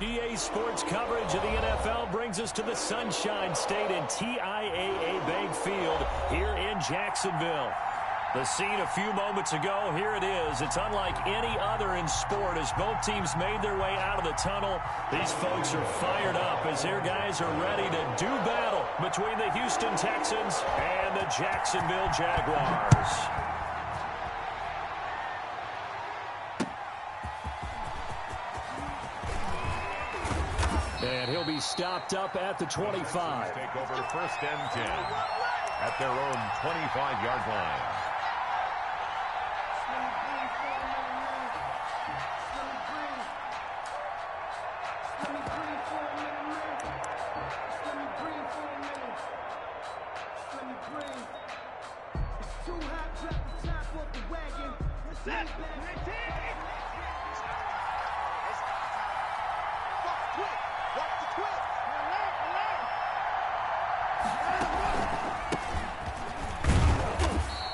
EA Sports coverage of the NFL brings us to the Sunshine State and TIAA Bank Field here in Jacksonville. The scene a few moments ago, here it is. It's unlike any other in sport as both teams made their way out of the tunnel. These folks are fired up as their guys are ready to do battle between the Houston Texans and the Jacksonville Jaguars. And he'll be stopped up at the 25. Take over first and 10 at their own 25-yard line.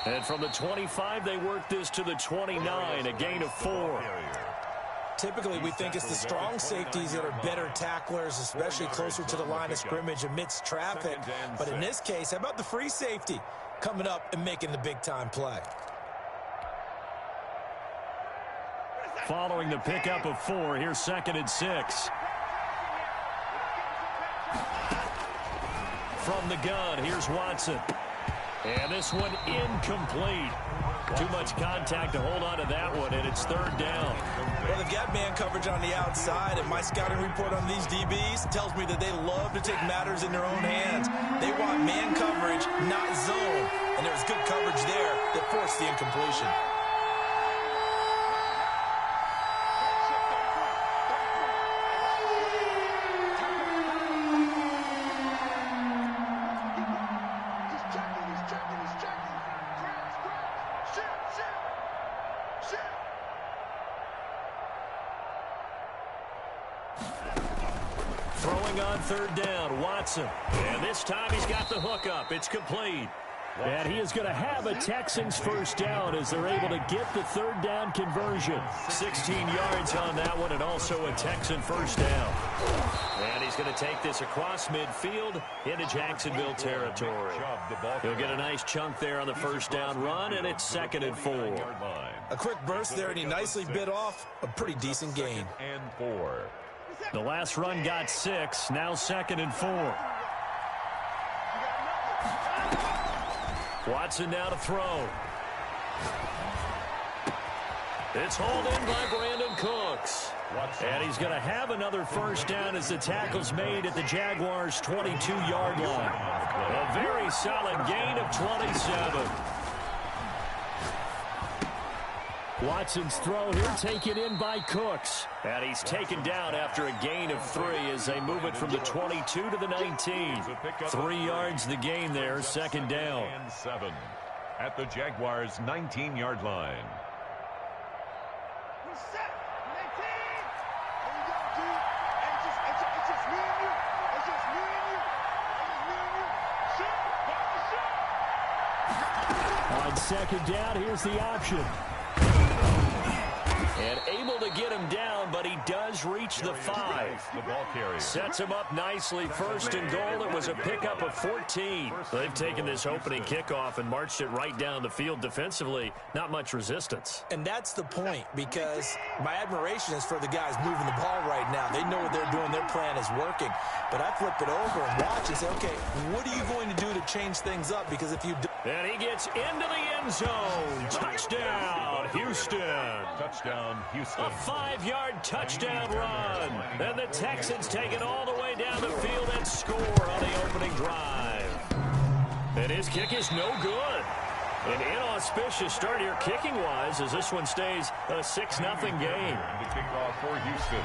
And from the 25, they work this to the 29, a gain of 4. Typically, we think it's the strong safeties that are better tacklers, especially closer to the line of scrimmage amidst traffic. But in this case, how about the free safety coming up and making the big-time play? Following the pickup of 4, here's 2nd and 6. From the gun, here's Watson. And this one incomplete. Too much contact to hold on to that one, and it's 3rd down. Well, they've got man coverage on the outside, and my scouting report on these DBs tells me that they love to take matters in their own hands. They want man coverage, not zone. And there was good coverage there that forced the incompletion. Throwing on 3rd down, Watson. And this time he's got the hook up. It's complete. And he is going to have a Texans first down as they're able to get the 3rd down conversion. 16 yards on that one and also a Texan first down. And he's going to take this across midfield into Jacksonville territory. He'll get a nice chunk there on the first down run, and it's 2nd and 4. A quick burst there, and he nicely bit off a pretty decent gain. And 4. The last run got 6, now 2nd and 4. Watson now to throw. It's hauled in by Brandon Cooks. And he's going to have another first down as the tackle's made at the Jaguars' 22-yard line. A very solid gain of 27. Watson's throw here taken in by Cooks. And he's taken down after a gain of 3 as they move it from the 22 to the 19. 3 yards the gain there, 2nd down. And 7 at the Jaguars' 19-yard line. On 2nd down, here's the option. And able to get him down, but he does reach the 5. The ball carrier sets him up nicely. 1st and goal. It was a pickup of 14. They've taken this opening kickoff and marched it right down the field defensively. Not much resistance. And that's the point, because my admiration is for the guys moving the ball right now. They know what they're doing. Their plan is working. But I flip it over and watch and say, okay, what are you going to do to change things up? Because if you do... And he gets into the end zone. Touchdown, Houston. Touchdown, Houston. A 5-yard touchdown run. And the Texans take it all the way down the field and score on the opening drive. And his kick is no good. An inauspicious start here kicking-wise as this one stays a 6-0 game. The kickoff for Houston.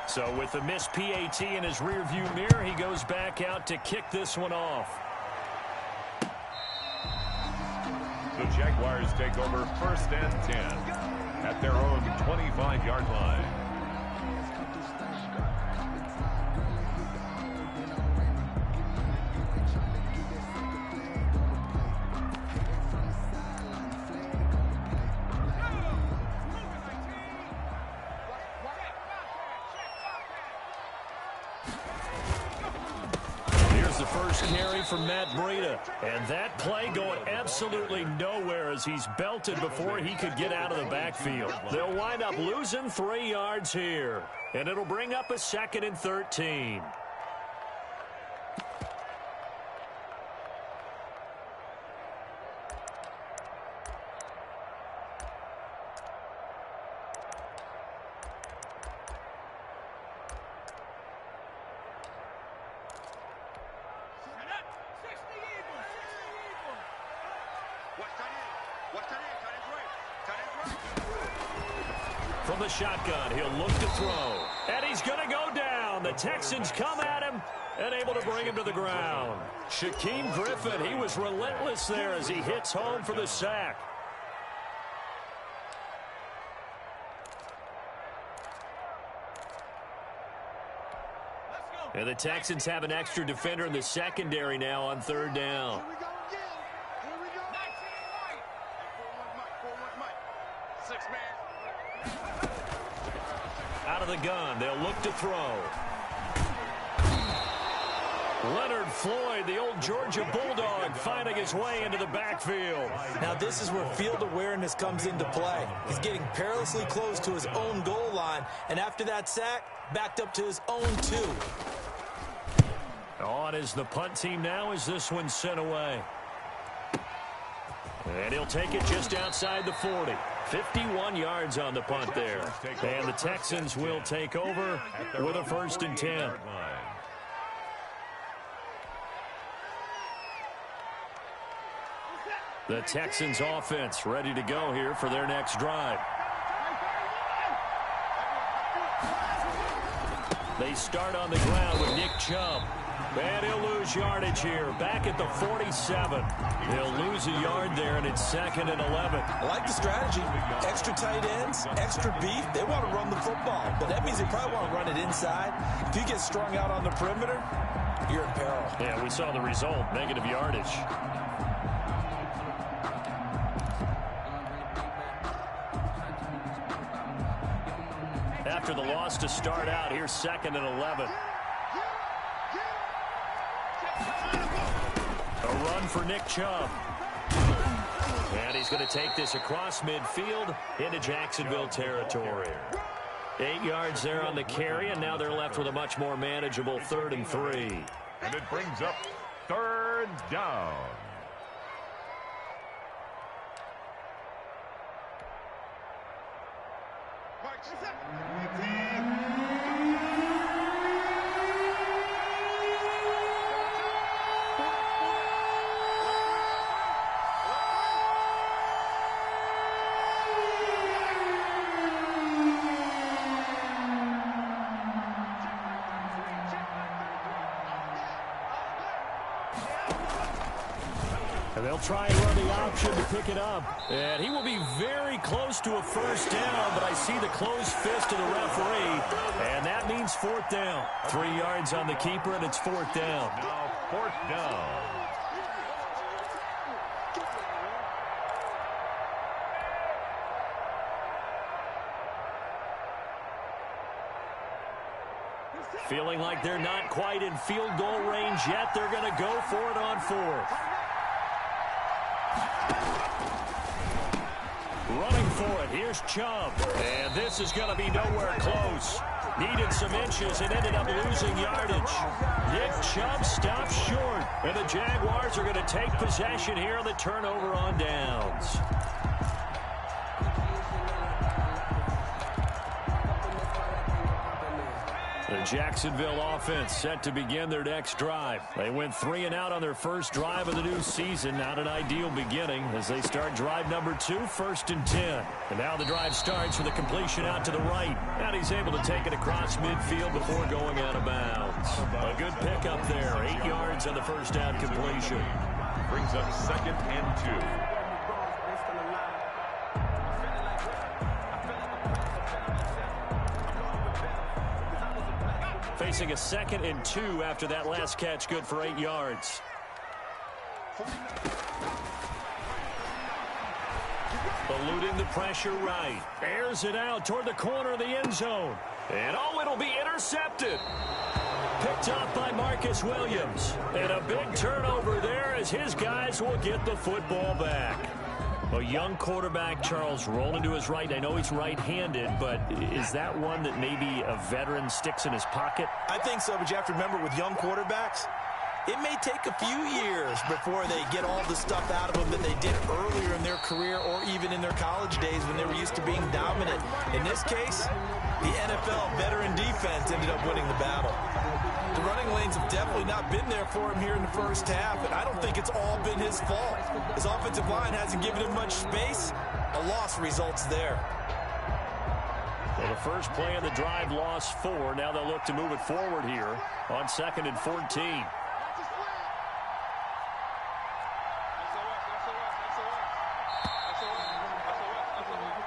So with the missed PAT in his rearview mirror, he goes back out to kick this one off. The Jaguars take over 1st and 10 at their own 25-yard line. first carry for Matt Breida. And that play going absolutely nowhere as he's belted before he could get out of the backfield. They'll wind up losing 3 yards here. And it'll bring up a 2nd and 13. From the shotgun, he'll look to throw. And he's going to go down. The Texans come at him and able to bring him to the ground. Shaquem Griffin, he was relentless there as he hits home for the sack. And the Texans have an extra defender in the secondary now on 3rd down. Out of the gun, they'll look to throw. Leonard Floyd, the old Georgia Bulldog, finding his way into the backfield. Now this is where field awareness comes into play. He's getting perilously close to his own goal line, and after that sack, backed up to his own 2. On is the punt team now as this one's sent away. And he'll take it just outside the 40. 51 yards on the punt there. And the Texans will take over with a 1st and 10. The Texans offense ready to go here for their next drive. They start on the ground with Nick Chubb. And he'll lose yardage here. Back at the 47. He'll lose a yard there, and it's 2nd and 11. I like the strategy. Extra tight ends, extra beef. They want to run the football, but that means they probably want to run it inside. If you get strung out on the perimeter, you're in peril. Yeah, we saw the result, negative yardage. After the loss to start out, here's 2nd and 11. A run for Nick Chubb. And he's going to take this across midfield into Jacksonville territory. 8 yards there on the carry, and now they're left with a much more manageable 3rd and 3. And it brings up 3rd down. And they'll try and run the option to pick it up. And he will be very close to a 1st down, but I see the closed fist of the referee. And that means 4th down. 3 yards on the keeper, and it's 4th down. Now 4th down. Feeling like they're not quite in field goal range yet. They're going to go for it on 4th. Running for it. Here's Chubb. And this is going to be nowhere close. Needed some inches and ended up losing yardage. Nick Chubb stops short. And the Jaguars are going to take possession here on the turnover on downs. The Jacksonville offense set to begin their next drive. They went 3 and out on their first drive of the new season. Not an ideal beginning as they start drive number 2, 1st and 10. And now the drive starts with a completion out to the right. And he's able to take it across midfield before going out of bounds. A good pickup there. 8 yards on the first down completion. Brings up 2nd and 2. Facing a 2nd and 2 after that last catch, good for 8 yards. Eluding the pressure right. Airs it out toward the corner of the end zone. And oh, it'll be intercepted. Picked off by Marcus Williams. And a big turnover there as his guys will get the football back. A young quarterback, Charles, rolling to his right. I know he's right-handed, but is that one that maybe a veteran sticks in his pocket? I think so, but you have to remember with young quarterbacks, it may take a few years before they get all the stuff out of them that they did earlier in their career or even in their college days when they were used to being dominant. In this case, the NFL veteran defense ended up winning the battle. The running lanes have definitely not been there for him here in the first half, and I don't think it's all been his fault. His offensive line hasn't given him much space. A loss results there. Well, the first play of the drive lost 4. Now they'll look to move it forward here on 2nd and 14.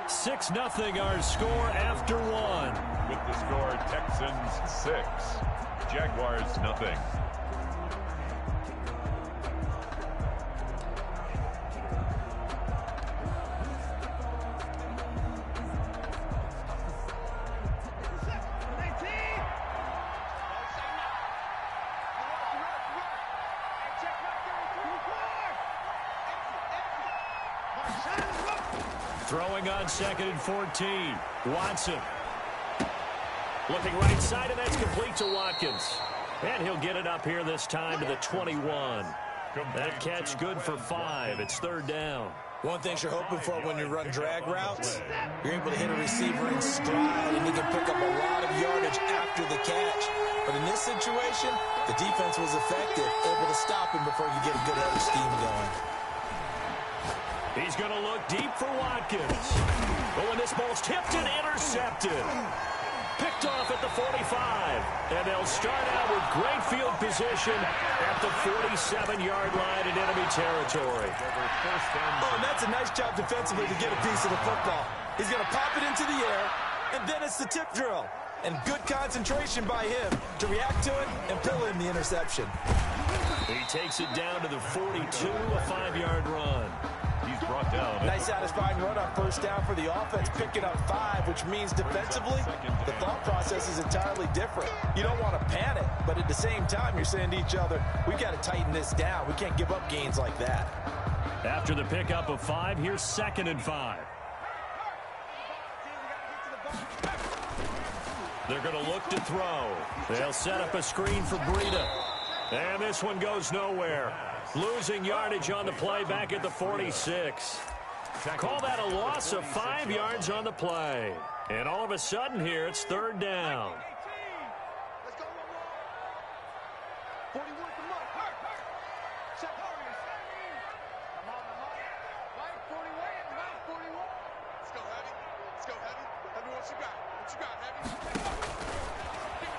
6-0 our score after 1. With the score, Texans 6, Jaguars nothing. Throwing on 2nd and 14. Watson. Looking right side, and that's complete to Watkins. And he'll get it up here this time to the 21. That catch good for 5. It's 3rd down. One thing you're hoping for when you run drag routes, you're able to hit a receiver in stride, and he can pick up a lot of yardage after the catch. But in this situation, the defense was effective, able to stop him before he could get a good head of steam going. He's going to look deep for Watkins. But when this ball's tipped and intercepted. Picked off at the 45. And they'll start out with great field position at the 47-yard line in enemy territory. Oh, and that's a nice job defensively to get a piece of the football. He's going to pop it into the air, and then it's the tip drill. And good concentration by him to react to it and pull in the interception. He takes it down to the 42, a 5-yard run. He's brought down. Nice satisfying run on 1st down for the offense, picking up 5, which means defensively, the thought process is entirely different. You don't want to panic, but at the same time, you're saying to each other, we've got to tighten this down. We can't give up gains like that. After the pickup of 5, here's 2nd and 5. They're going to look to throw. They'll set up a screen for Breida. And this one goes nowhere. Losing yardage on the play back at the 46. Call that a loss of 5 yards on the play. And all of a sudden here, it's 3rd down.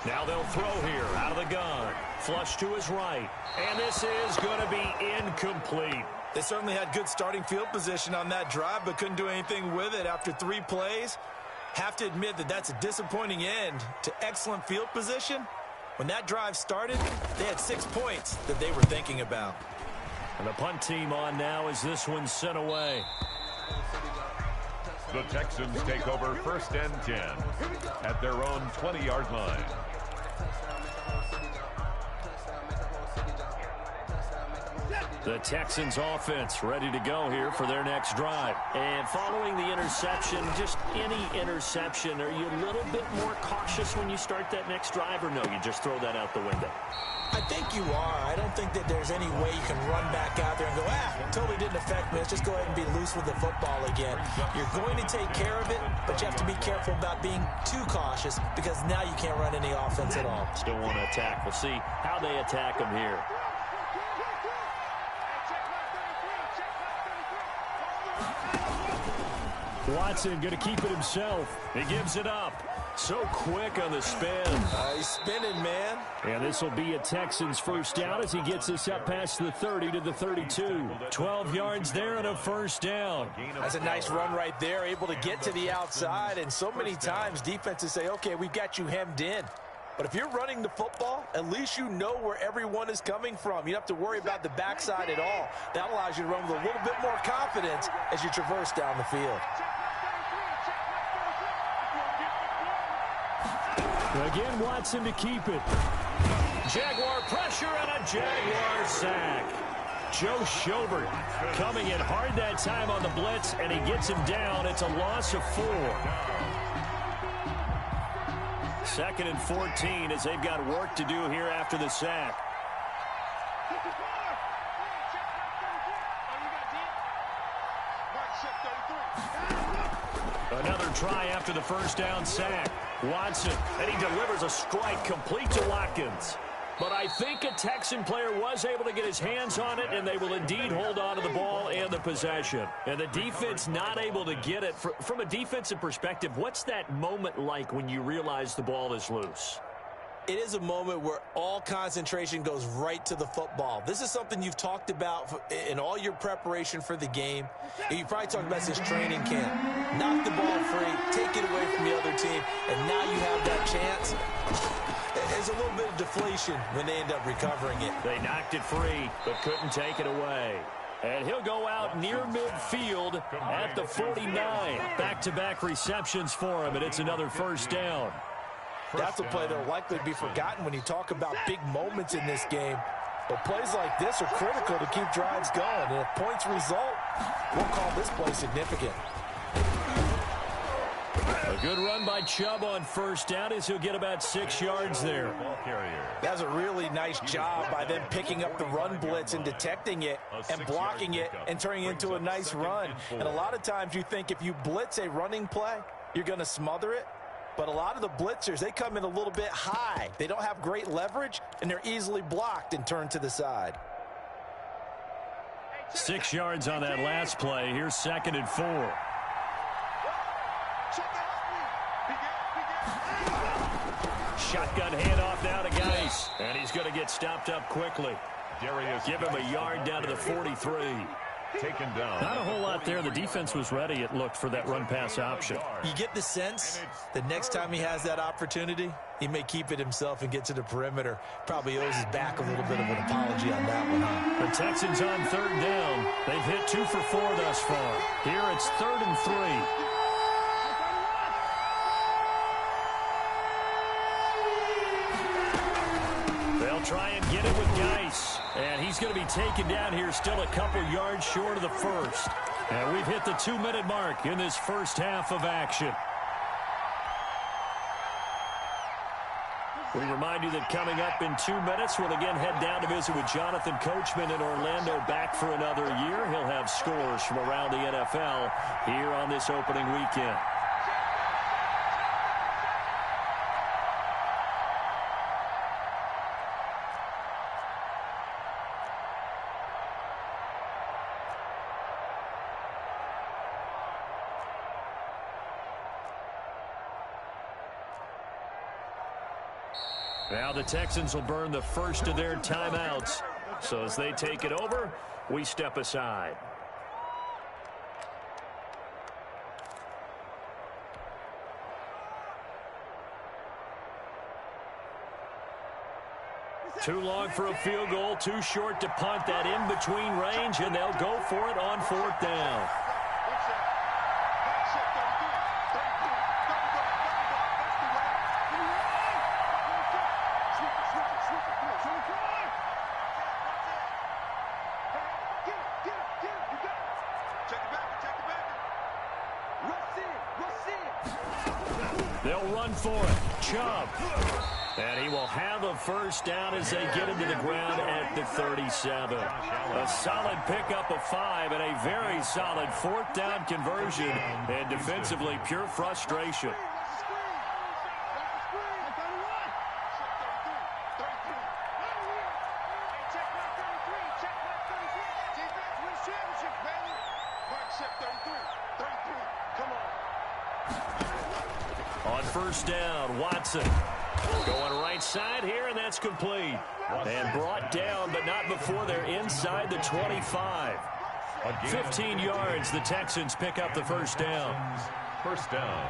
Now they'll throw here out of the gun. Flush to his right. And this is going to be incomplete. They certainly had good starting field position on that drive, but couldn't do anything with it after 3 plays. Have to admit that that's a disappointing end to excellent field position. When that drive started, they had 6 points that they were thinking about. And the punt team on now as this one's sent away. The Texans take over 1st and 10 at their own 20-yard line. The Texans offense ready to go here for their next drive. And following the interception, just any interception, are you a little bit more cautious when you start that next drive, or no, you just throw that out the window? I think you are. I don't think that there's any way you can run back out there and go, totally didn't affect me. Let's just go ahead and be loose with the football again. You're going to take care of it, but you have to be careful about being too cautious because now you can't run any offense at all. Still want to attack. We'll see how they attack them here. Watson going to keep it himself. He gives it up. So quick on the spin. He's spinning, man. And this will be a Texans first down as he gets this up past the 30 to the 32. 12 yards there and a first down. That's a nice run right there, able to get to the outside. And so many times defenses say, okay, we've got you hemmed in. But if you're running the football, at least you know where everyone is coming from. You don't have to worry about the backside at all. That allows you to run with a little bit more confidence as you traverse down the field. Again, Watson to keep it. Jaguar pressure and a Jaguar sack. Joe Schobert coming in hard that time on the blitz, and he gets him down. It's a loss of 4. 2nd and 14 as they've got work to do here after the sack. Another try after the first down sack. Watson, and he delivers a strike complete to Watkins. But I think a Texan player was able to get his hands on it, and they will indeed hold on to the ball and the possession. And the defense not able to get it. From a defensive perspective, what's that moment like when you realize the ball is loose? It is a moment where all concentration goes right to the football. This is something you've talked about in all your preparation for the game. You probably talked about since training camp. Knock the ball free, take it away from the other team, and now you have that chance. There's a little bit of deflation when they end up recovering it. They knocked it free, but couldn't take it away. And he'll go out near midfield at the 49. Back-to-back receptions for him, and it's another first down. That's a play that will likely be forgotten when you talk about big moments in this game. But plays like this are critical to keep drives going. And if points result, we'll call this play significant. A good run by Chubb on first down as he'll get about 6 yards there. That's a really nice job by them picking up the run blitz and detecting it and blocking it and turning it into a nice run. And a lot of times you think if you blitz a running play, you're going to smother it. But a lot of the blitzers, they come in a little bit high. They don't have great leverage, and they're easily blocked and turned to the side. 6 yards on that last play. Here's 2nd and 4. Shotgun handoff now to Geis. And he's going to get stopped up quickly. Give him a yard down to the 43. Taken down. Not a whole lot there. The defense was ready, it looked, for that run-pass option. You get the sense the next time he has that opportunity, he may keep it himself and get to the perimeter. Probably owes his back a little bit of an apology on that one, huh? The Texans on 3rd down. They've hit 2 for 4 thus far. Here it's 3rd and 3. Try and get it with Geis. And he's going to be taken down here, still a couple yards short of the first. And we've hit the 2-minute mark in this first half of action. We remind you that coming up in 2 minutes, we'll again head down to visit with Jonathan Coachman in Orlando, back for another year. He'll have scores from around the NFL here on this opening weekend. Now the Texans will burn the first of their timeouts. So as they take it over, we step aside. Too long for a field goal, too short to punt. That in-between range, and they'll go for it on 4th down. They'll run for it. Chubb. And he will have a first down as they get him to the ground at the 37. A solid pickup of 5 and a very solid 4th down conversion. And defensively, pure frustration. On first down, Watson going right side here, and that's complete. And brought down, but not before they're inside the 25. 15 yards, the Texans pick up the first down. First down.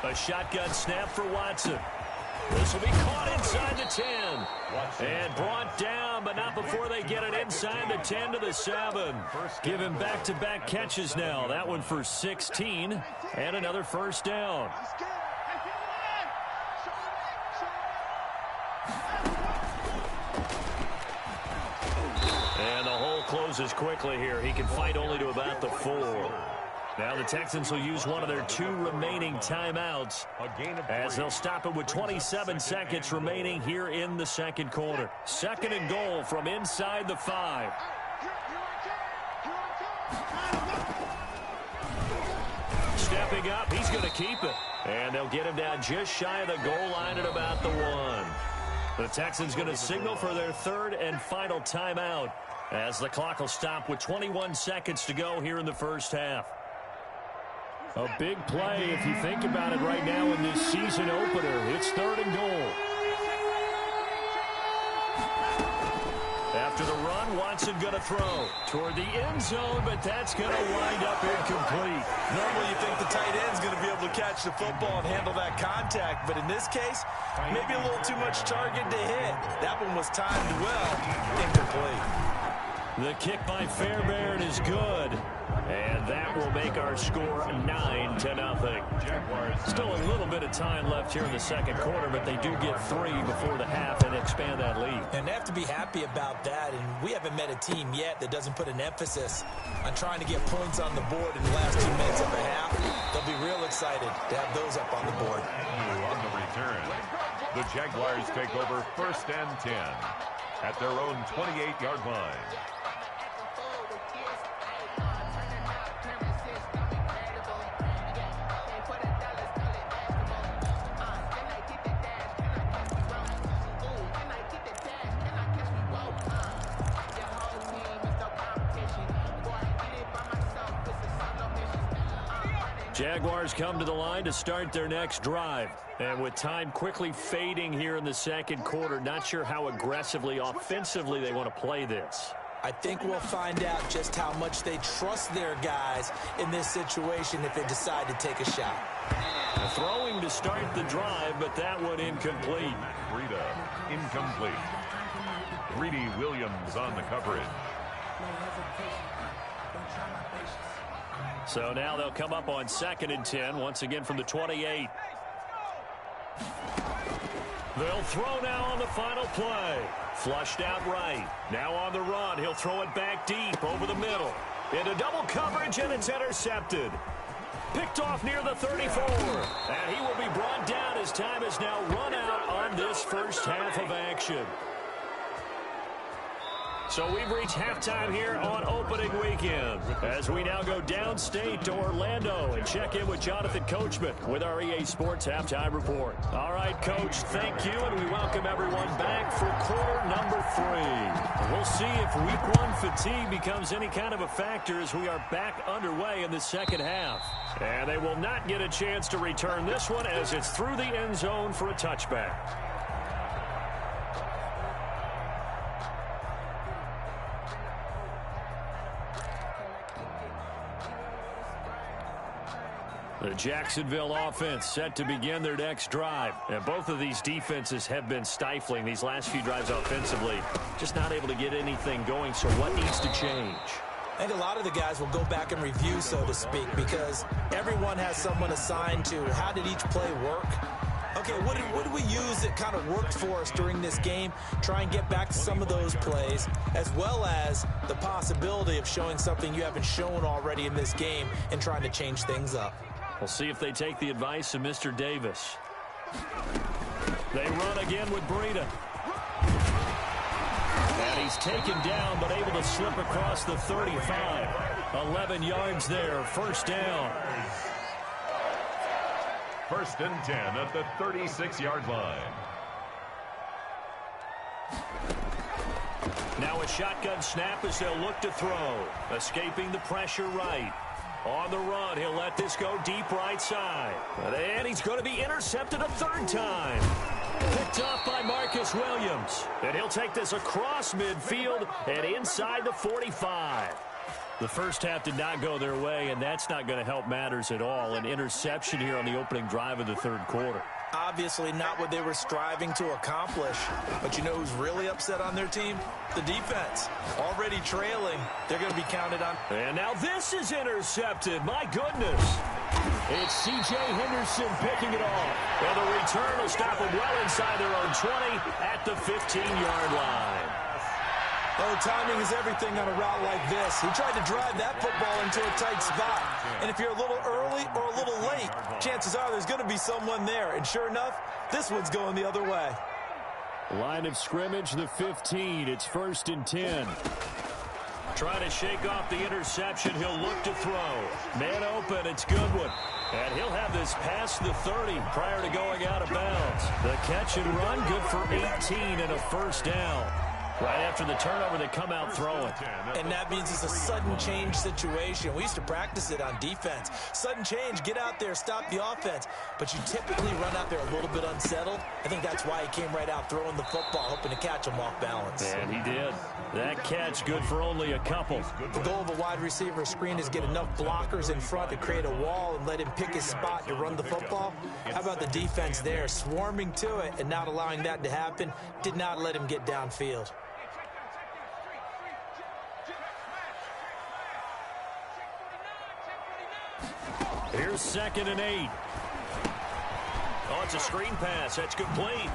A shotgun snap for Watson. This will be caught inside the 10. And brought down, but but not before they get it inside the 10 to the 7. Give him back-to-back catches now. That one for 16 and another first down. And the hole closes quickly here. He can fight only to about the 4. Now the Texans will use one of their 2 remaining timeouts as they'll stop it with 27 seconds remaining here in the second quarter. Second and goal from inside the 5. Stepping up, he's going to keep it. And they'll get him down just shy of the goal line at about the 1. The Texans going to signal for their 3rd and final timeout as the clock will stop with 21 seconds to go here in the first half. A big play if you think about it right now in this season opener. It's 3rd and goal. After the run, Watson going to throw toward the end zone, but that's going to wind up incomplete. Normally you think the tight end's going to be able to catch the football and handle that contact, but in this case, maybe a little too much target to hit. That one was timed well, incomplete. The kick by Fairbairn is good. And that will make our score 9-0. Still a little bit of time left here in the second quarter, but they do get 3 before the half and expand that lead. And they have to be happy about that. And we haven't met a team yet that doesn't put an emphasis on trying to get points on the board in the last 2 minutes of a half. They'll be real excited to have those up on the board. On the return, the Jaguars take over 1st and 10 at their own 28-yard line. Jaguars come to the line to start their next drive. And with time quickly fading here in the second quarter, not sure how aggressively, offensively they want to play this. I think we'll find out just how much they trust their guys in this situation if they decide to take a shot. Throwing to start the drive, but that one incomplete. Breida, incomplete. Greedy Williams on the coverage. So now they'll come up on 2nd and 10, once again from the 28. They'll throw now on the final play. Flushed out right. Now on the run. He'll throw it back deep over the middle. Into double coverage, and it's intercepted. Picked off near the 34. And he will be brought down as time has now run out on this first half of action. So we've reached halftime here on opening weekend as we now go downstate to Orlando and check in with Jonathan Coachman with our EA Sports Halftime Report. All right, Coach, thank you, and we welcome everyone back for quarter number 3. We'll see if Week 1 fatigue becomes any kind of a factor as we are back underway in the second half. And they will not get a chance to return this one as it's through the end zone for a touchback. The Jacksonville offense set to begin their next drive. And both of these defenses have been stifling these last few drives offensively. Just not able to get anything going, so what needs to change? I think a lot of the guys will go back and review, so to speak, because everyone has someone assigned to how did each play work. Okay, what did we use that kind of worked for us during this game? Try and get back to some of those plays, as well as the possibility of showing something you haven't shown already in this game and trying to change things up. We'll see if they take the advice of Mr. Davis. They run again with Breida. And he's taken down, but able to slip across the 35. 11 yards there, first down. 1st and 10 at the 36-yard line. Now a shotgun snap as they'll look to throw. Escaping the pressure right. On the run, he'll let this go deep right side. And he's going to be intercepted a 3rd time. Picked off by Marcus Williams. And he'll take this across midfield and inside the 45. The first half did not go their way, and that's not going to help matters at all. An interception here on the opening drive of the 3rd quarter. Obviously not what they were striving to accomplish. But you know who's really upset on their team? The defense. Already trailing. They're going to be counted on. And now this is intercepted. My goodness. It's C.J. Henderson picking it off. And the return will stop them well inside their own 20 at the 15-yard line. Oh, timing is everything on a route like this. He tried to drive that football into a tight spot. And if you're a little early or a little late, chances are there's going to be someone there. And sure enough, this one's going the other way. Line of scrimmage, the 15. It's 1st and 10. Trying to shake off the interception. He'll look to throw. Man open. It's Goodwin. And he'll have this past the 30 prior to going out of bounds. The catch and run, good for 18 and a 1st down. Right after the turnover, they come out throwing. And that means it's a sudden change situation. We used to practice it on defense. Sudden change, get out there, stop the offense. But you typically run out there a little bit unsettled. I think that's why he came right out throwing the football, hoping to catch him off balance. And he did. That catch good for only a couple. The goal of a wide receiver screen is get enough blockers in front to create a wall and let him pick his spot to run the football. How about the defense there, swarming to it and not allowing that to happen? Did not let him get downfield. Here's 2nd and 8. Oh, it's a screen pass. That's complete.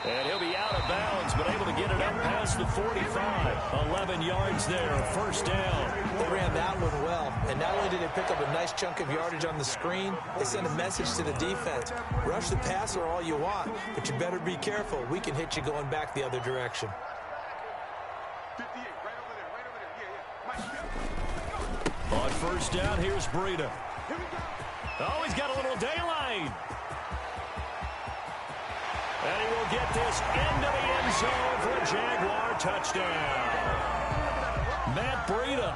And he'll be out of bounds, but able to get it up past the 45. 11 yards there, 1st down. They ran that one well. And not only did they pick up a nice chunk of yardage on the screen, they sent a message to the defense. Rush the passer all you want, but you better be careful. We can hit you going back the other direction. On 1st down, here's Breida. Oh, he's got a little daylight. And he will get this into the end zone for a Jaguar touchdown. Matt Breida,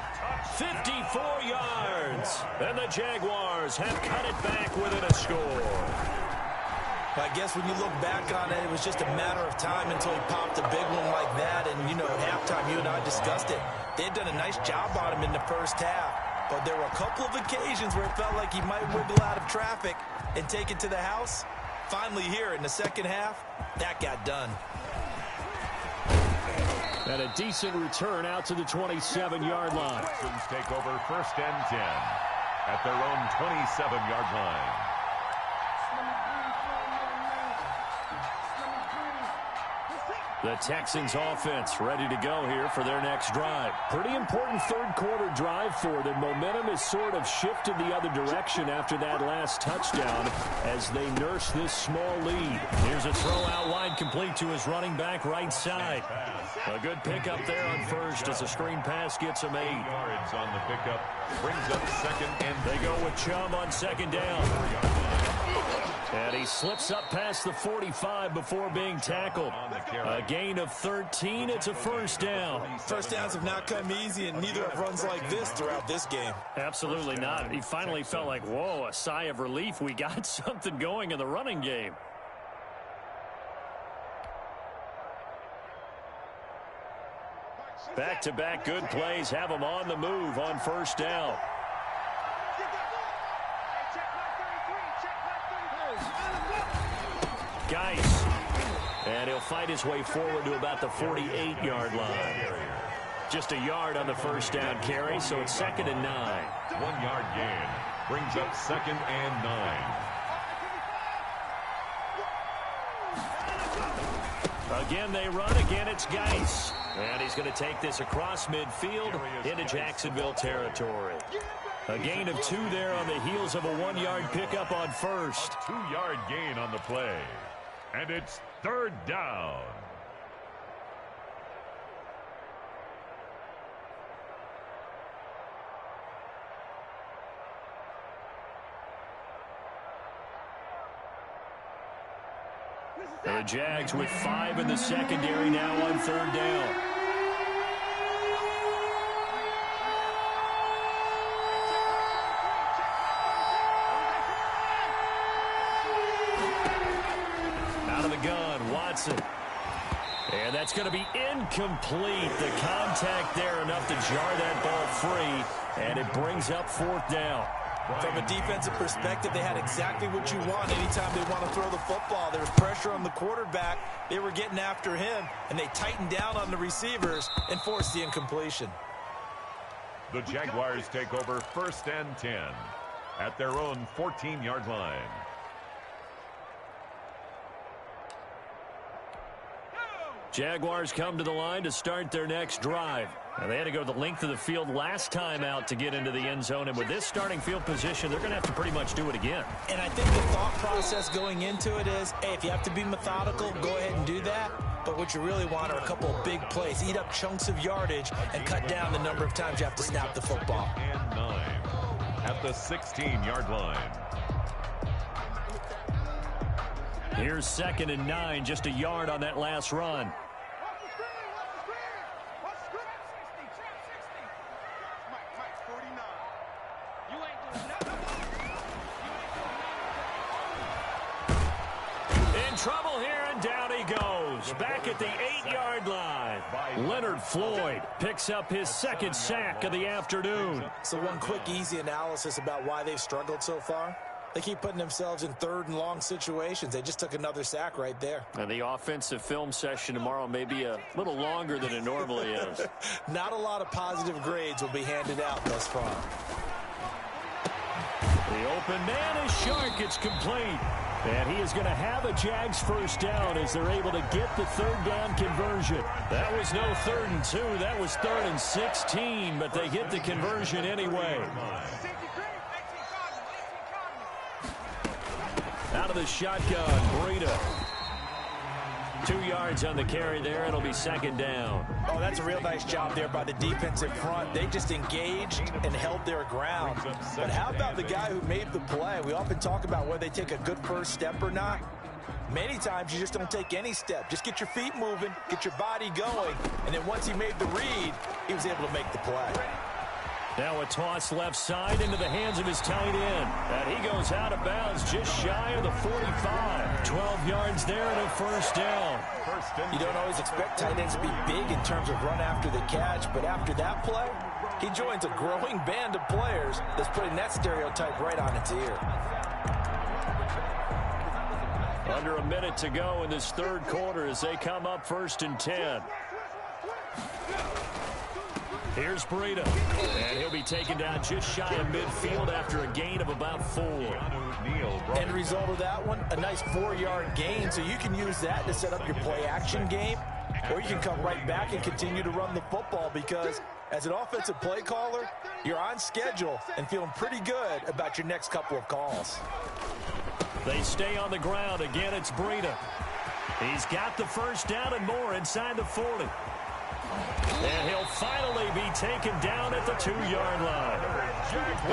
54 yards. And the Jaguars have cut it back within a score. I guess when you look back on it, it was just a matter of time until he popped a big one like that. And, you know, at halftime, you and I discussed it. They had done a nice job on him in the 1st half. But there were a couple of occasions where it felt like he might wiggle out of traffic and take it to the house. Finally here in the 2nd half, that got done. And a decent return out to the 27-yard line. Texans take over 1st and 10 at their own 27-yard line. The Texans offense ready to go here for their next drive. Pretty important 3rd quarter drive for them. Momentum has sort of shifted the other direction after that last touchdown as they nurse this small lead. Here's a throw out wide, complete to his running back right side. A good pickup there on 1st as a screen pass gets him 8 yards on the pickup, brings up 2nd and they go with Chubb on 2nd down. And he slips up past the 45 before being tackled. A gain of 13. It's a 1st down. 1st downs have not come easy, and neither have runs like this throughout this game. Absolutely not. He finally felt like, whoa, a sigh of relief. We got something going in the running game. Back-to-back good plays have him on the move on 1st down. Geis. And he'll fight his way forward to about the 48-yard line. Just a yard on the 1st down carry, so it's 2nd and 9. 1-yard gain brings up 2nd and 9. Again, they run. Again, it's Geis. And he's going to take this across midfield into Jacksonville territory. A gain of 2 there on the heels of a 1-yard pickup on 1st. A 2-yard gain on the play. And it's 3rd down. The Jags with 5 in the secondary now on 3rd down. Out of the gun, Watson. And that's going to be incomplete. The contact there enough to jar that ball free, and it brings up 4th down. From a defensive perspective, they had exactly what you want anytime they want to throw the football. There was pressure on the quarterback. They were getting after him, and they tightened down on the receivers and forced the incompletion. The Jaguars take over 1st and 10 at their own 14-yard line. Jaguars come to the line to start their next drive. Now, they had to go the length of the field last time out to get into the end zone, and with this starting field position, they're going to have to pretty much do it again. And I think the thought process going into it is, hey, if you have to be methodical, go ahead and do that. But what you really want are a couple of big plays. Eat up chunks of yardage and cut down the number of times you have to snap the football. And 9 at the 16-yard line. Here's 2nd and 9, just a yard on that last run. In trouble here, and down he goes. Back at the 8-yard line. Leonard Floyd picks up his 2nd sack of the afternoon. So one quick, easy analysis about why they've struggled so far. They keep putting themselves in 3rd and long situations. They just took another sack right there. And the offensive film session tomorrow may be a little longer than it normally is. Not a lot of positive grades will be handed out thus far. The open man is Shark. It's complete. And he is going to have a Jags 1st down as they're able to get the 3rd down conversion. That was no 3rd and 2. That was 3rd and 16, but they get the conversion anyway. Out of the shotgun, Breida. 2 yards on the carry there. It'll be 2nd down. Oh, that's a real nice job there by the defensive front. They just engaged and held their ground. But how about the guy who made the play? We often talk about whether they take a good first step or not. Many times you just don't take any step. Just get your feet moving, get your body going, and then once he made the read, he was able to make the play. Now a toss left side into the hands of his tight end. And he goes out of bounds just shy of the 45. 12 yards there and a 1st down. You don't always expect tight ends to be big in terms of run after the catch, but after that play, he joins a growing band of players that's putting that stereotype right on its ear. Under a minute to go in this 3rd quarter as they come up 1st and 10. Here's Breida, and he'll be taken down just shy of midfield after a gain of about 4. End result of that one, a nice 4-yard gain, so you can use that to set up your play-action game, or you can come right back and continue to run the football because as an offensive play caller, you're on schedule and feeling pretty good about your next couple of calls. They stay on the ground. Again, it's Breida. He's got the 1st down and more inside the 40. And he'll finally be taken down at the 2-yard line.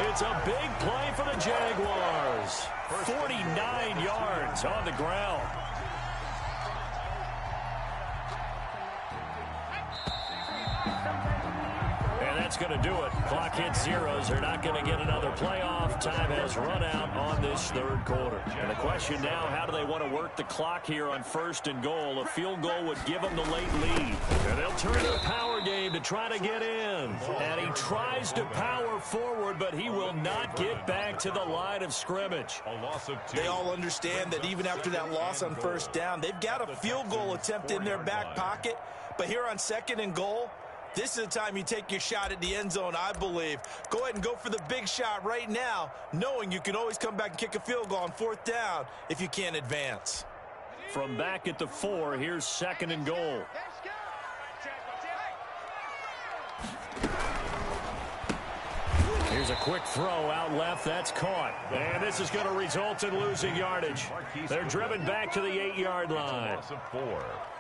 It's a big play for the Jaguars. 49 yards on the ground. And that's going to do it. Clock hits zeros. They're not going to get another playoff. Time has run out on this 3rd quarter. And the question now, how do they want to work the clock here on 1st and goal? A field goal would give them the late lead. And they'll turn to the power game to try to get in. And he tries to power forward, but he will not get back to the line of scrimmage. A loss of 2. They all understand that even after that loss on 1st down, they've got a field goal attempt in their back pocket. But here on 2nd and goal, this is the time you take your shot at the end zone, I believe. Go ahead and go for the big shot right now, knowing you can always come back and kick a field goal on 4th down if you can't advance. From back at the 4, here's 2nd and goal. Here's a quick throw out left. That's caught. And this is going to result in losing yardage. They're driven back to the 8-yard line.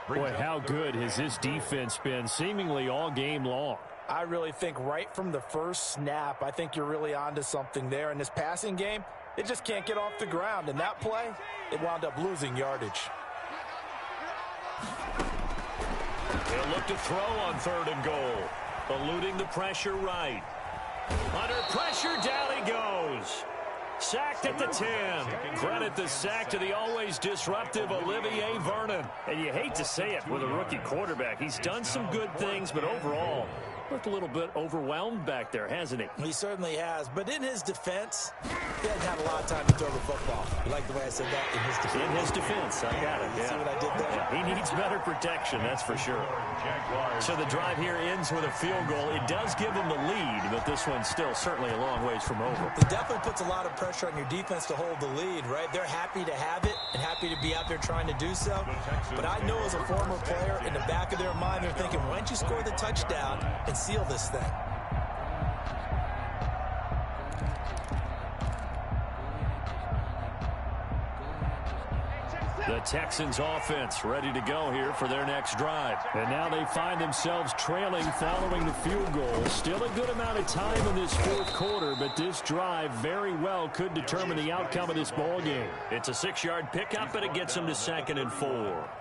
Boy, how good has this defense been seemingly all game long? I really think right from the first snap, I think you're really onto something there. In this passing game, it just can't get off the ground. And that play, it wound up losing yardage. They'll look to throw on 3rd and goal. Eluding the pressure right. Under pressure, down he goes. Sacked at the 10. Credit the sack to the always disruptive Olivier Vernon. And you hate to say it with a rookie quarterback. He's done some good things, but overall, Looked a little bit overwhelmed back there, hasn't he? He certainly has. But in his defense, he hasn't had a lot of time to throw the football. You like the way I said that? In his defense. In his defense. I got it. Yeah. See what I did there? Yeah, he needs better protection, that's for sure. So the drive here ends with a field goal. It does give them the lead, but this one's still certainly a long ways from over. It definitely puts a lot of pressure on your defense to hold the lead, right? They're happy to have it and happy to be out there trying to do so. But I know as a former player, in the back of their mind, they're thinking, why don't you score the touchdown and seal this thing? The Texans offense ready to go here for their next drive. And now they find themselves trailing following the field goal. Still a good amount of time in this fourth quarter, but this drive very well could determine the outcome of this ball game. It's a 6-yard pickup, and it gets them to 2nd and 4.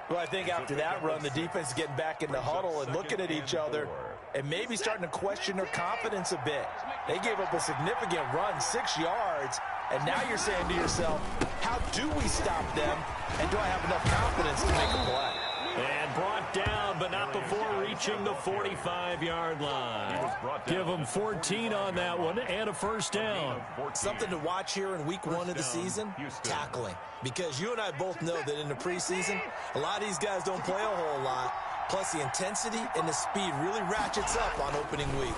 Well, I think after that run, the defense is getting back in the huddle and looking at each other and maybe starting to question their confidence a bit. They gave up a significant run, 6 yards, and now you're saying to yourself, how do we stop them, and do I have enough confidence to make a play? And brought down, but not before reaching the 45-yard line. Give them 14 on that one and a first down. Something to watch here in week 1 of the season, tackling. Because you and I both know that in the preseason, a lot of these guys don't play a whole lot. Plus, the intensity and the speed really ratchets up on opening week.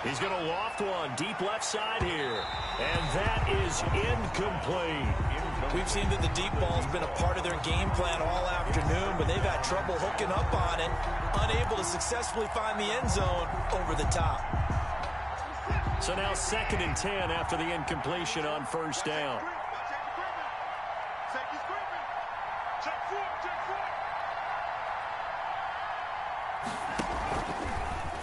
He's going to loft one deep left side here. And that is incomplete. We've seen that the deep ball's been a part of their game plan all afternoon, but they've had trouble hooking up on it, unable to successfully find the end zone over the top. So now 2nd and 10 after the incompletion on first down.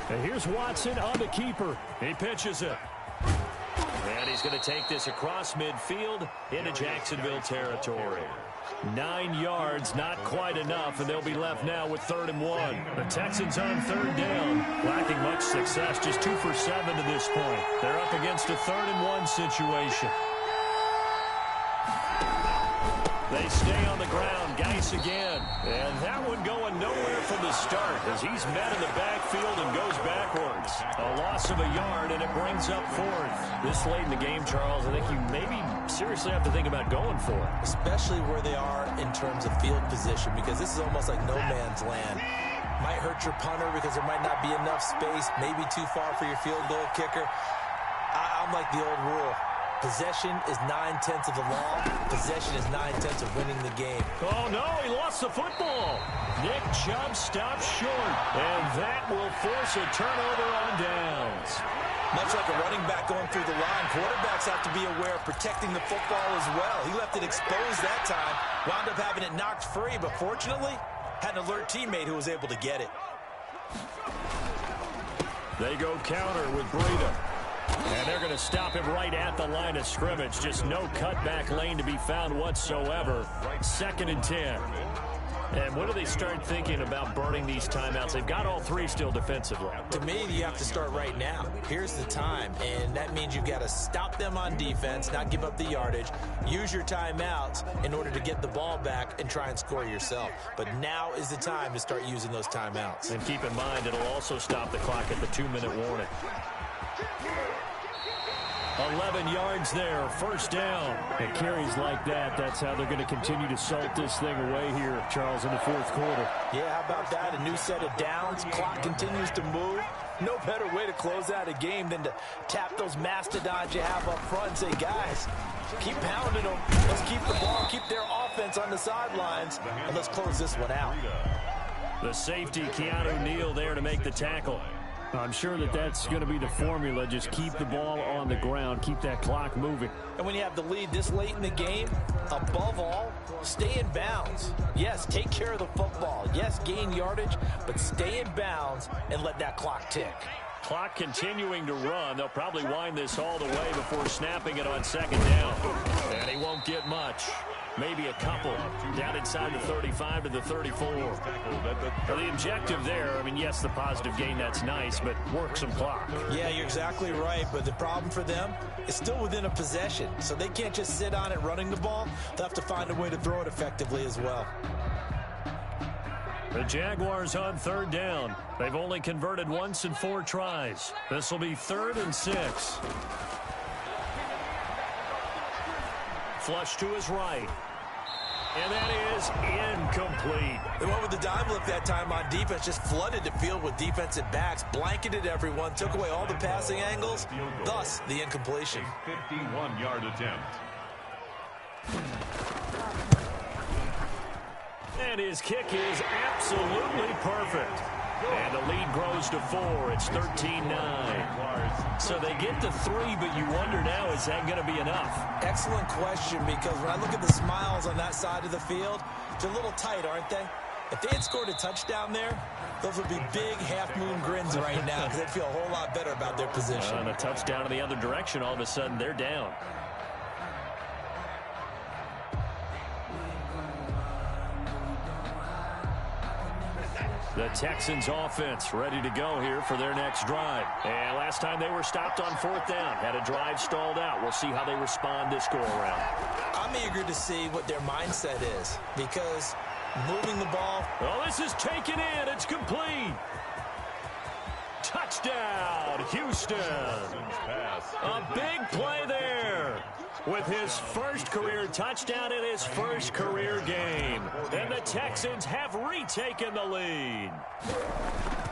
And here's Watson on the keeper. He pitches it. And he's going to take this across midfield into Jacksonville territory. 9 yards, not quite enough, and they'll be left now with 3rd and 1. The Texans on 3rd down, lacking much success, just 2 for 7 to this point. They're up against a 3rd and 1 situation. They stay on the ground. Geis again. And that one going nowhere from the start as he's met in the backfield and goes backwards. A loss of a yard, and it brings up 4th. This late in the game, Charles, I think you maybe seriously have to think about going for it. Especially where they are in terms of field position, because this is almost like no man's land. Might hurt your punter because there might not be enough space, maybe too far for your field goal kicker. I'm like the old rule. Possession is 9/10 of the law. Possession is 9/10 of winning the game. Oh, no, he lost the football. Nick Chubb stops short, and that will force a turnover on downs. Much like a running back going through the line, quarterbacks have to be aware of protecting the football as well. He left it exposed that time, wound up having it knocked free, but fortunately, had an alert teammate who was able to get it. They go counter with Breida. And they're going to him right at the line of scrimmage. Just no cutback lane to be found whatsoever. 2nd and 10. And when do they start thinking about burning these timeouts? They've got all 3 still defensively. To me, you have to start right now. Here's the time, and that means you've got to stop them on defense, not give up the yardage, use your timeouts in order to get the ball back and try and score yourself. But now is the time to start using those timeouts. And keep in mind, it'll also stop the clock at the 2-minute warning. 11 yards there, 1st down. And carries like that, that's how they're going to continue to salt this thing away here, Charles, in the 4th quarter. Yeah, how about that? A new set of downs. Clock continues to move. No better way to close out a game than to tap those mastodons you have up front and say, guys, keep pounding them. Let's keep the ball, keep their offense on the sidelines, and let's close this one out. The safety, Keanu Neal, there to make the tackle. I'm sure that that's going to be the formula. Just keep the ball on the ground. Keep that clock moving. And when you have the lead this late in the game, above all, stay in bounds. Yes, take care of the football. Yes, gain yardage, but stay in bounds and let that clock tick. Clock continuing to run. They'll probably wind this all the way before snapping it on 2nd down. And he won't get much. Maybe a couple down inside the 35 to the 34. The objective there, I mean, yes, the positive gain, that's nice, but work some clock. Yeah, you're exactly right, but the problem for them is still within a possession, so they can't just sit on it running the ball. They'll have to find a way to throw it effectively as well. The Jaguars on third down. They've only converted once in 4 tries. This will be 3rd and 6. Flush to his right. And that is incomplete. They went with the dime look that time on defense, just flooded the field with defensive backs, blanketed everyone, took away all the passing angles, thus the incompletion. A 51-yard attempt. And his kick is absolutely perfect. And the lead grows to 4. It's 13-9. So they get to 3, but you wonder now, is that going to be enough? Excellent question, because when I look at the smiles on that side of the field, they're a little tight, aren't they? If they had scored a touchdown there, those would be big half-moon grins right now, because they'd feel a whole lot better about their position. And a touchdown in the other direction, all of a sudden they're down. The Texans offense ready to go here for their next drive. And last time they were stopped on 4th down, had a drive stalled out. We'll see how they respond this go-around. I'm eager to see what their mindset is, because moving the ball. Oh, this is taken in. It's complete. Touchdown, Houston. A big play there. With his first career touchdown in his first career game. And the Texans have retaken the lead.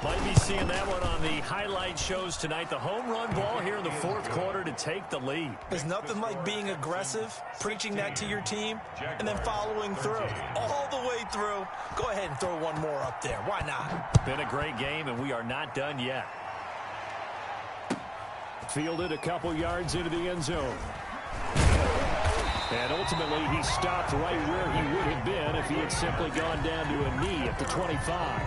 Might be seeing that one on the highlight shows tonight. The home run ball here in the 4th quarter to take the lead. There's nothing like being aggressive, preaching that to your team, and then following through. All the way through. Go ahead and throw one more up there. Why not? Been a great game, and we are not done yet. Fielded a couple yards into the end zone. And ultimately, he stopped right where he would have been if he had simply gone down to a knee at the 25.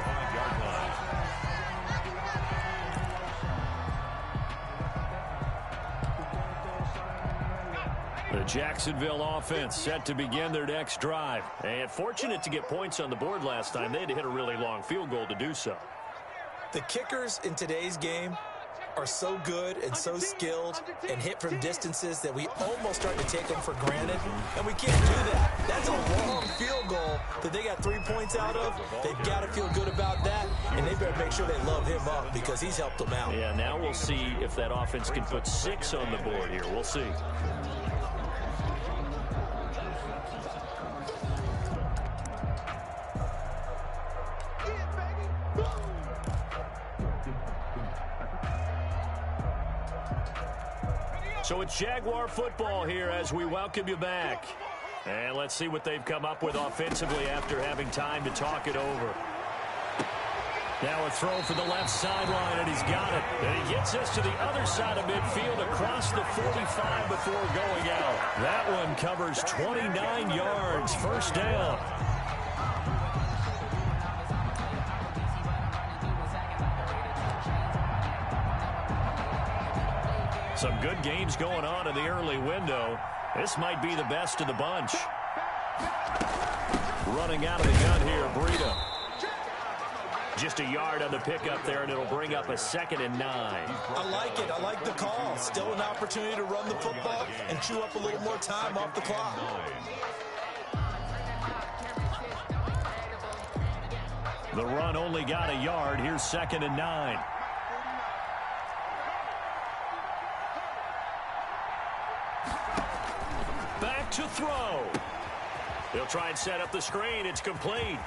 The Jacksonville offense set to begin their next drive. And fortunate to get points on the board last time. They had to hit a really long field goal to do so. The kickers in today's game are so good and so skilled and hit from distances that we almost start to take them for granted, and we can't do that. That's a long field goal that they got 3 points out of. They've got to feel good about that, and they better make sure they love him up because he's helped them out. Yeah, now we'll see if that offense can put 6 on the board here. We'll see. So it's Jaguar football here as we welcome you back. And let's see what they've come up with offensively after having time to talk it over. Now a throw for the left sideline, and he's got it. And he gets us to the other side of midfield across the 45 before going out. That one covers 29 yards, 1st down. Some good games going on in the early window. This might be the best of the bunch. Running out of the gun here, Breida. Just a yard on the pickup there, and it'll bring up a 2nd and 9. I like it. I like the call. Still an opportunity to run the football and chew up a little more time off the clock. The run only got a yard. Here's 2nd and 9. Back to throw. He'll try and set up the screen. It's complete.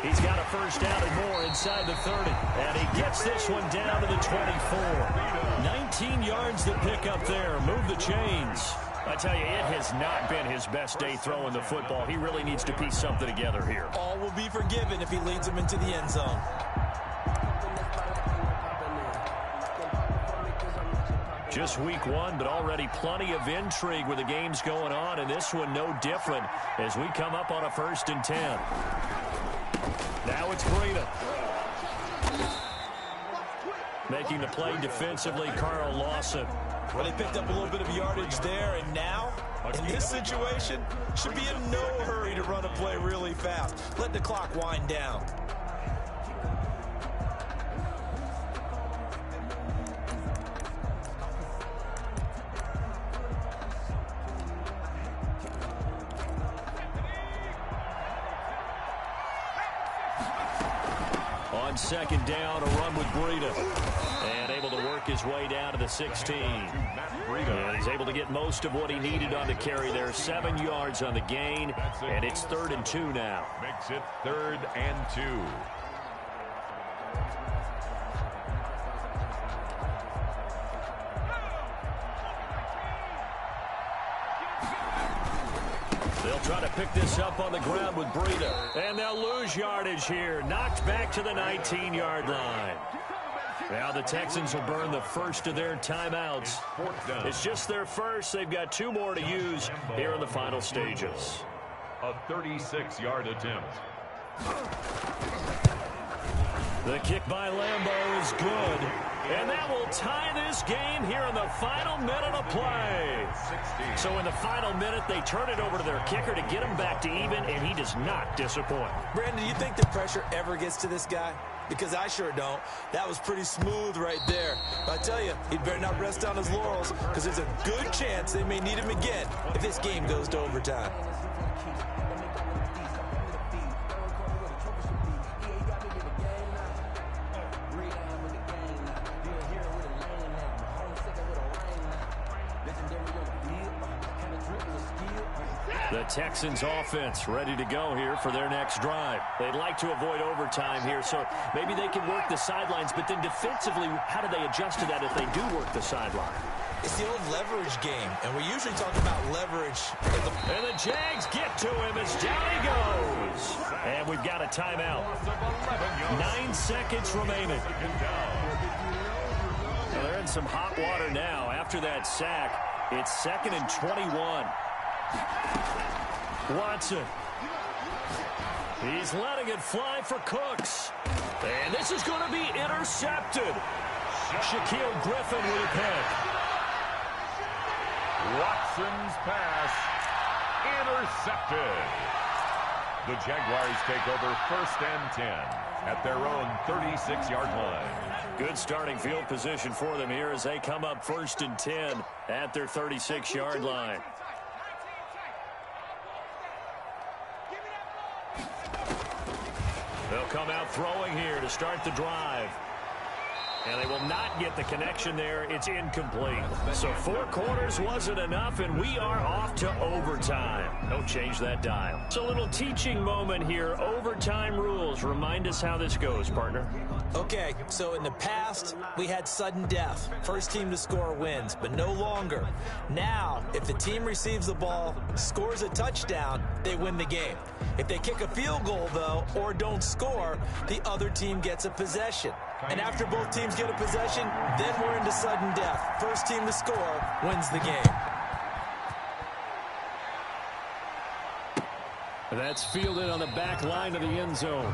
He's got a 1st down and more inside the 30. And he gets this one down to the 24. 19 yards to pick up there. Move the chains. I tell you, it has not been his best day throwing the football. He really needs to piece something together here. All will be forgiven if he leads them into the end zone. Just week 1, but already plenty of intrigue with the games going on, and this one no different as we come up on a 1st and 10. Now it's Breida. Making the play defensively, Carl Lawson. Well, they picked up a little bit of yardage there, and now, in this situation, should be in no hurry to run a play really fast. Let the clock wind down. On second down, a run with Breida. And able to work his way down to the 16. And he's able to get most of what he needed on the carry there. 7 yards on the gain. And it's 3rd and 2 now. Makes it 3rd and 2. They'll try to pick this up on the ground with Breida. And they'll lose yardage here. Knocked back to the 19-yard line. Now the Texans will burn the first of their timeouts. It's just their first. They've got 2 more to use here in the final stages. A 36-yard attempt. The kick by Lambeau is good. And that will tie this game here in the final minute of play. So in the final minute, they turn it over to their kicker to get him back to even, and he does not disappoint. Brandon, do you think the pressure ever gets to this guy? Because I sure don't. That was pretty smooth right there. But I tell you, he'd better not rest on his laurels, because there's a good chance they may need him again if this game goes to overtime. The Texans offense ready to go here for their next drive. They'd like to avoid overtime here, so maybe they can work the sidelines, but then defensively, how do they adjust to that if they do work the sideline? It's the old leverage game, and we usually talk about leverage. And the Jags get to him as down he goes. And we've got a timeout. 9 seconds remaining. Well, they're in some hot water now. After that sack, it's 2nd and 21. Watson. He's letting it fly for Cooks. And this is going to be intercepted. Shaquille Griffin with a pick. Watson's pass intercepted. The Jaguars take over 1st and 10 at their own 36-yard line. Good starting field position for them here as they come up 1st and 10 at their 36-yard line. They'll come out throwing here to start the drive. And they will not get the connection there. It's incomplete. So 4 quarters wasn't enough, and we are off to overtime. Don't change that dial. It's a little teaching moment here. Overtime rules. Remind us how this goes, partner. Okay, so in the past, we had sudden death. First team to score wins, but no longer. Now, if the team receives the ball, scores a touchdown, they win the game. If they kick a field goal, though, or don't score, the other team gets a possession. And after both teams get a possession, then we're into sudden death. First team to score wins the game. That's fielded on the back line of the end zone.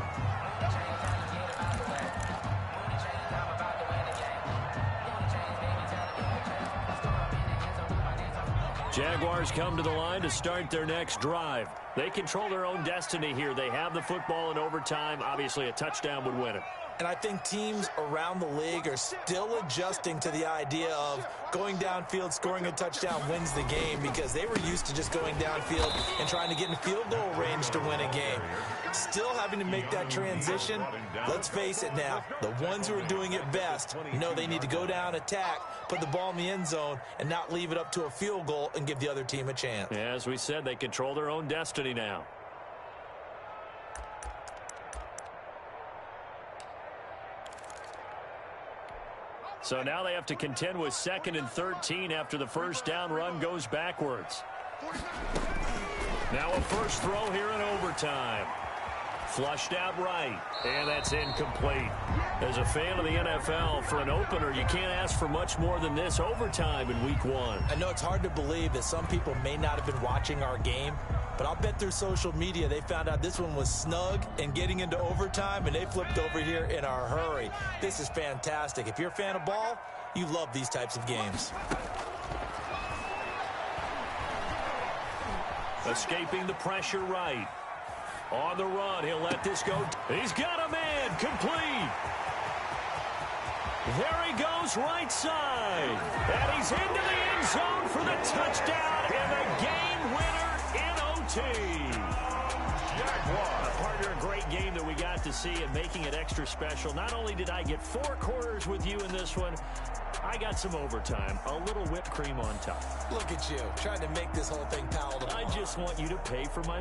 Jaguars come to the line to start their next drive. They control their own destiny here. They have the football in overtime. Obviously, a touchdown would win it. And I think teams around the league are still adjusting to the idea of going downfield, scoring a touchdown wins the game, because they were used to just going downfield and trying to get in field goal range to win a game. Still having to make that transition. Let's face it now, the ones who are doing it best know they need to go down, attack, put the ball in the end zone, and not leave it up to a field goal and give the other team a chance. Yeah, as we said, they control their own destiny now. So now they have to contend with 2nd and 13 after the first down run goes backwards. Now a first throw here in overtime. Flushed out right, and that's incomplete. As a fan of the NFL, for an opener, you can't ask for much more than this overtime in week 1. I know it's hard to believe that some people may not have been watching our game, but I'll bet through social media they found out this one was snug and getting into overtime, and they flipped over here in a hurry. This is fantastic. If you're a fan of ball, you love these types of games. Escaping the pressure right. On the run, he'll let this go. He's got a man, complete. There he goes, right side. And he's into the end zone for the touchdown and the game winner in OT. Jaguars. Partner, a great game that we got to see and making it extra special. Not only did I get 4 quarters with you in this one, I got some overtime, a little whipped cream on top. Look at you, trying to make this whole thing palatable. I just want you to pay for my